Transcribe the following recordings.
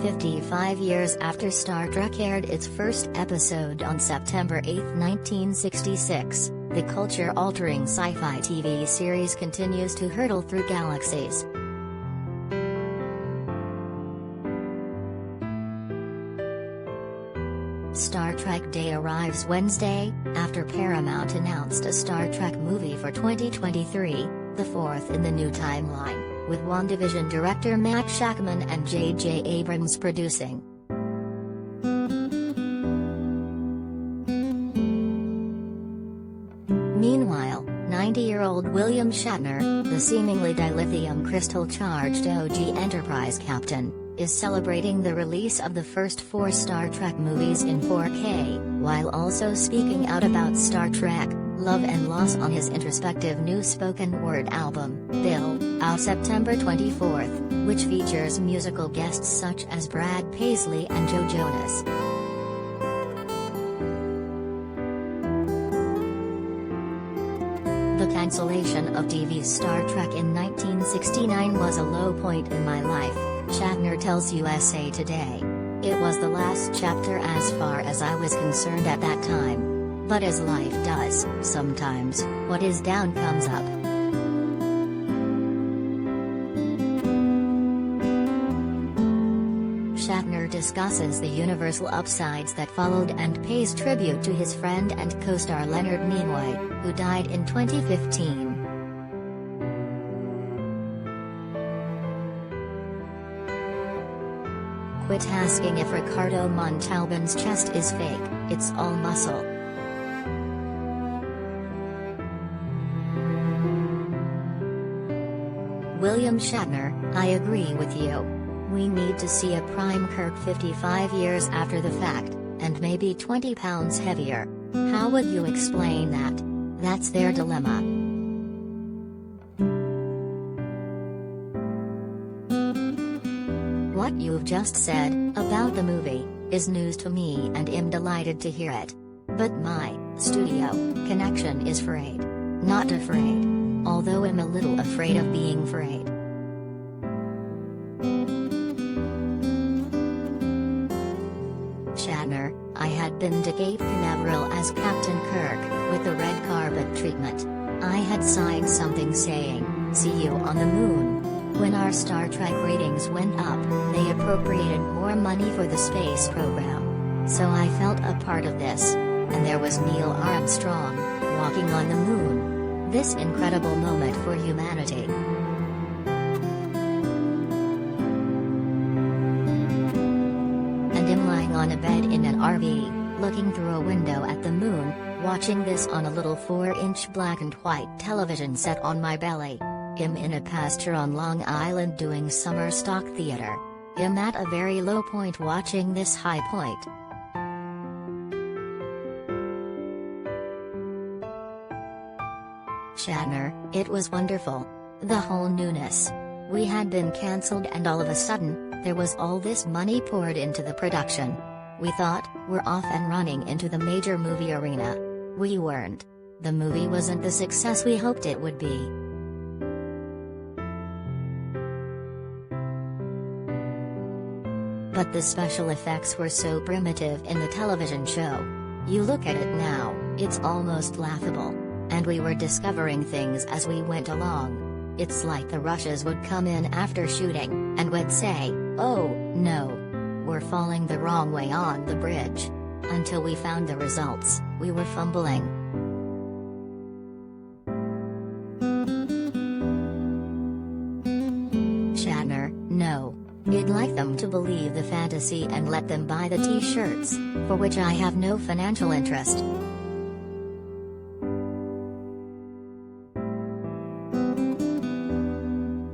55 years after Star Trek aired its first episode on September 8, 1966, the culture-altering sci-fi TV series continues to hurtle through galaxies. Star Trek Day arrives Wednesday, after Paramount announced a Star Trek movie for 2023, the fourth in the new timeline, with WandaVision director Matt Shakman and J.J. Abrams producing. Meanwhile, 90-year-old William Shatner, the seemingly dilithium crystal-charged OG Enterprise captain, is celebrating the release of the first 4 Star Trek movies in 4K, while also speaking out about Star Trek, Love and Loss on his introspective new spoken word album, Bill, out September 24th, which features musical guests such as Brad Paisley and Joe Jonas. The cancellation of TV's Star Trek in 1969 was a low point in my life, Shatner tells USA Today. It was the last chapter as far as I was concerned at that time. But as life does, sometimes, what is down comes up. Shatner discusses the universal upsides that followed and pays tribute to his friend and co-star Leonard Nimoy, who died in 2015. Quit asking if Ricardo Montalban's chest is fake, it's all muscle. William Shatner, I agree with you. We need to see a prime Kirk 55 years after the fact, and maybe 20 pounds heavier. How would you explain that? That's their dilemma. What you've just said, about the movie, is news to me and I'm delighted to hear it. But my studio connection is frayed. Not afraid. Although I'm a little afraid of being frayed. Shatner, I had been to Cape Canaveral as Captain Kirk, with the red carpet treatment. I had signed something saying, see you on the moon. When our Star Trek ratings went up, they appropriated more money for the space program. So I felt a part of this. And there was Neil Armstrong, walking on the moon. This incredible moment for humanity. And I'm lying on a bed in an RV, looking through a window at the moon, watching this on a little 4-inch black and white television set on my belly. I'm in a pasture on Long Island doing summer stock theater. I'm at a very low point watching this high point. Shatner, it was wonderful. The whole newness. We had been cancelled and all of a sudden, there was all this money poured into the production. We thought, we're off and running into the major movie arena. We weren't. The movie wasn't the success we hoped it would be. But the special effects were so primitive in the television show. You look at it now, it's almost laughable. And we were discovering things as we went along. It's like the rushes would come in after shooting, and would say, oh, no. We're falling the wrong way on the bridge. Until we found the results, we were fumbling. Shatner, no. I'd like them to believe the fantasy and let them buy the t-shirts, for which I have no financial interest.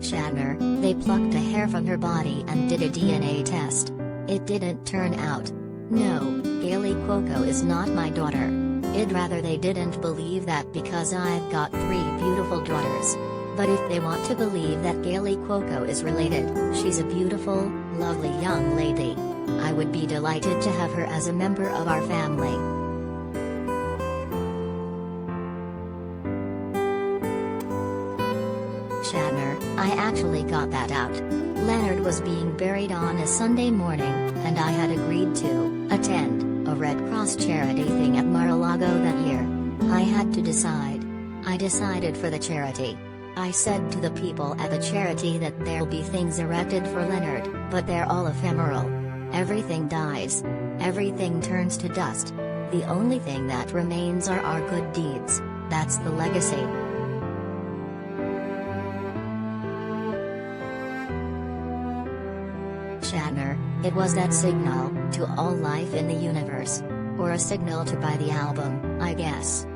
Shatner, they plucked a hair from her body and did a DNA test. It didn't turn out. No, Gailey Cuoco is not my daughter. I'd rather they didn't believe that because I've got 3 beautiful daughters. But if they want to believe that Gailey Cuoco is related, she's a beautiful, lovely young lady. I would be delighted to have her as a member of our family. Shatner, I actually got that out. Leonard was being buried on a Sunday morning, and I had agreed to attend a Red Cross charity thing at Mar-a-Lago that year. I had to decide. I decided for the charity. I said to the people at the charity that there'll be things erected for Leonard, but they're all ephemeral. Everything dies. Everything turns to dust. The only thing that remains are our good deeds. That's the legacy. Shatner, it was that signal to all life in the universe. Or a signal to buy the album, I guess.